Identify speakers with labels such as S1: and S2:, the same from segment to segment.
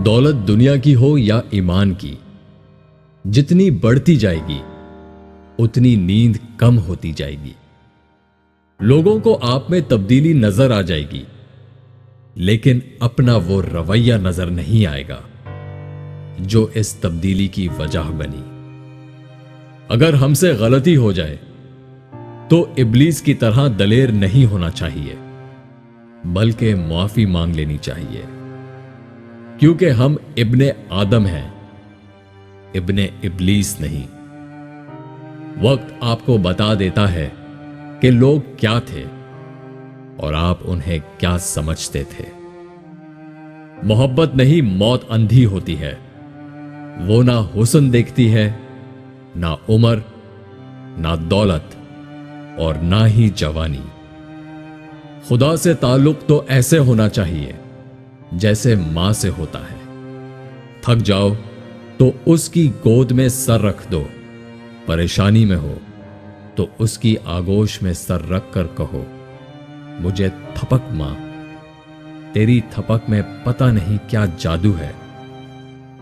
S1: दौलत दुनिया की हो या ईमान की, जितनी बढ़ती जाएगी उतनी नींद कम होती जाएगी। लोगों को आप में तब्दीली नजर आ जाएगी, लेकिन अपना वो रवैया नजर नहीं आएगा जो इस तब्दीली की वजह बनी। अगर हमसे गलती हो जाए तो इब्लीस की तरह दलेर नहीं होना चाहिए, बल्कि माफी मांग लेनी चाहिए, क्योंकि हम इब्ने आदम हैं, इब्ने इब्लीस नहीं। वक्त आपको बता देता है कि लोग क्या थे और आप उन्हें क्या समझते थे। मोहब्बत नहीं, मौत अंधी होती है। वो ना हुस्न देखती है, ना उम्र, ना दौलत और ना ही जवानी। खुदा से ताल्लुक तो ऐसे होना चाहिए जैसे मां से होता है। थक जाओ तो उसकी गोद में सर रख दो, परेशानी में हो तो उसकी आगोश में सर रख कर कहो, मुझे थपक मां। तेरी थपक में पता नहीं क्या जादू है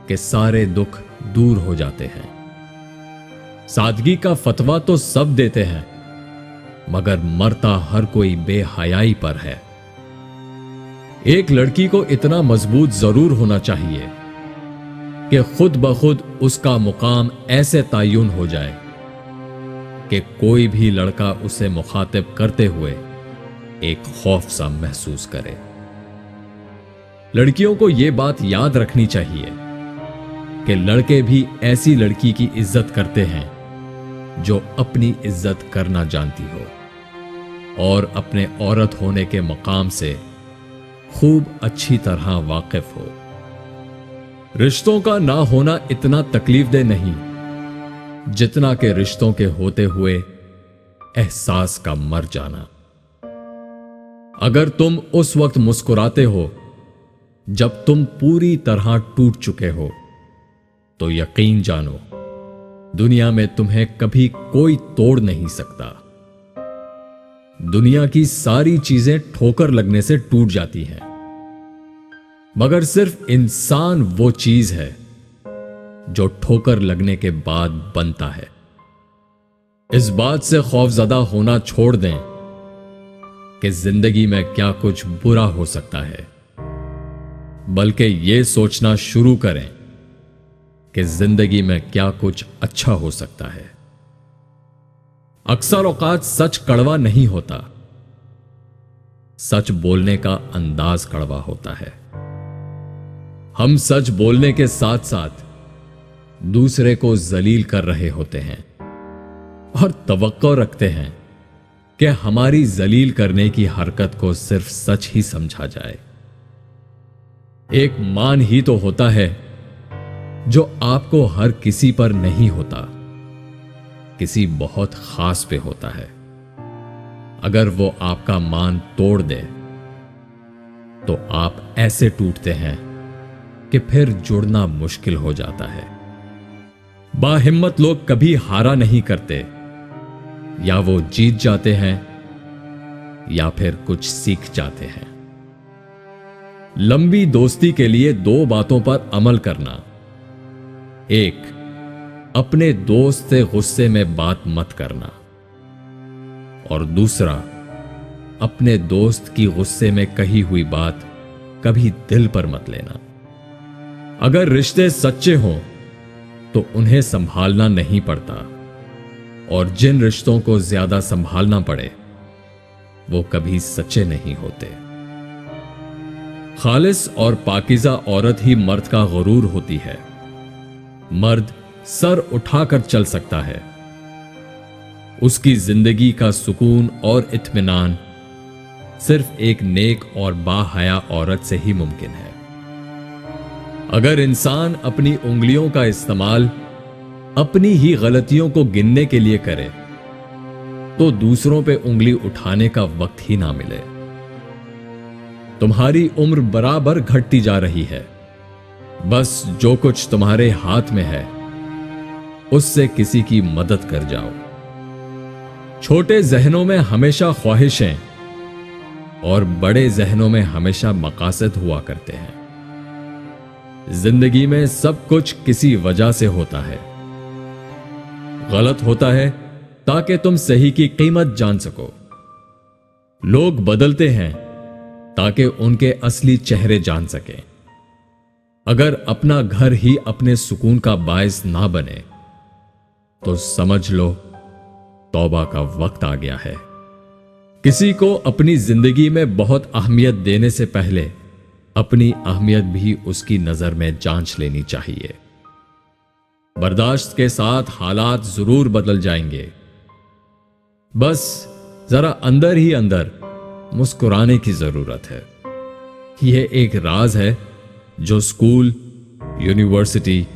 S1: कि सारे दुख दूर हो जाते हैं। सादगी का फतवा तो सब देते हैं, मगर मरता हर कोई बेहयाई पर है। एक लड़की को इतना मजबूत जरूर होना चाहिए कि खुद ब खुद उसका मुकाम ऐसे तायुन हो जाए कि कोई भी लड़का उसे मुखातिब करते हुए एक खौफ सा महसूस करे। लड़कियों को यह बात याद रखनी चाहिए कि लड़के भी ऐसी लड़की की इज्जत करते हैं जो अपनी इज्जत करना जानती हो और अपने औरत होने के मकाम से खूब अच्छी तरह वाकिफ हो। रिश्तों का ना होना इतना तकलीफदेह नहीं जितना कि रिश्तों के होते हुए एहसास का मर जाना। अगर तुम उस वक्त मुस्कुराते हो जब तुम पूरी तरह टूट चुके हो, तो यकीन जानो दुनिया में तुम्हें कभी कोई तोड़ नहीं सकता। दुनिया की सारी चीजें ठोकर लगने से टूट जाती हैं, मगर सिर्फ इंसान वो चीज है जो ठोकर लगने के बाद बनता है। इस बात से खौफजदा होना छोड़ दें कि जिंदगी में क्या कुछ बुरा हो सकता है, बल्कि यह सोचना शुरू करें कि जिंदगी में क्या कुछ अच्छा हो सकता है। अक्सर औकात सच कड़वा नहीं होता, सच बोलने का अंदाज कड़वा होता है। हम सच बोलने के साथ साथ दूसरे को जलील कर रहे होते हैं और तवक्को रखते हैं कि हमारी जलील करने की हरकत को सिर्फ सच ही समझा जाए। एक मान ही तो होता है जो आपको हर किसी पर नहीं होता, किसी बहुत खास पे होता है। अगर वो आपका मान तोड़ दे तो आप ऐसे टूटते हैं कि फिर जुड़ना मुश्किल हो जाता है। बाहिम्मत लोग कभी हारा नहीं करते, या वो जीत जाते हैं या फिर कुछ सीख जाते हैं। लंबी दोस्ती के लिए दो बातों पर अमल करना। एक, अपने दोस्त से गुस्से में बात मत करना, और दूसरा, अपने दोस्त की गुस्से में कही हुई बात कभी दिल पर मत लेना। अगर रिश्ते सच्चे हों तो उन्हें संभालना नहीं पड़ता, और जिन रिश्तों को ज्यादा संभालना पड़े वो कभी सच्चे नहीं होते। खालिस और पाकीज़ा औरत ही मर्द का गुरूर होती है। मर्द सर उठाकर चल सकता है। उसकी जिंदगी का सुकून और इत्मीनान सिर्फ एक नेक और बाहया औरत से ही मुमकिन है। अगर इंसान अपनी उंगलियों का इस्तेमाल अपनी ही गलतियों को गिनने के लिए करे तो दूसरों पे उंगली उठाने का वक्त ही ना मिले। तुम्हारी उम्र बराबर घटती जा रही है, बस जो कुछ तुम्हारे हाथ में है उससे किसी की मदद कर जाओ। छोटे जहनों में हमेशा ख्वाहिशें और बड़े जहनों में हमेशा मकासद हुआ करते हैं। जिंदगी में सब कुछ किसी वजह से होता है। गलत होता है ताकि तुम सही की कीमत जान सको। लोग बदलते हैं ताकि उनके असली चेहरे जान सकें। अगर अपना घर ही अपने सुकून का बायस ना बने तो समझ लो तौबा का वक्त आ गया है। किसी को अपनी जिंदगी में बहुत अहमियत देने से पहले अपनी अहमियत भी उसकी नजर में जांच लेनी चाहिए। बर्दाश्त के साथ हालात जरूर बदल जाएंगे, बस जरा अंदर ही अंदर मुस्कुराने की जरूरत है। यह एक राज है जो स्कूल, यूनिवर्सिटी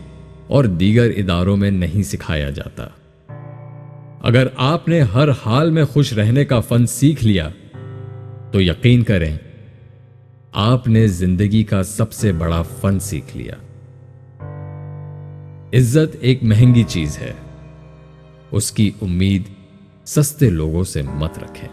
S1: और दीगर इदारों में नहीं सिखाया जाता। अगर आपने हर हाल में खुश रहने का फन सीख लिया तो यकीन करें आपने जिंदगी का सबसे बड़ा फन सीख लिया। इज्जत एक महंगी चीज है, उसकी उम्मीद सस्ते लोगों से मत रखें।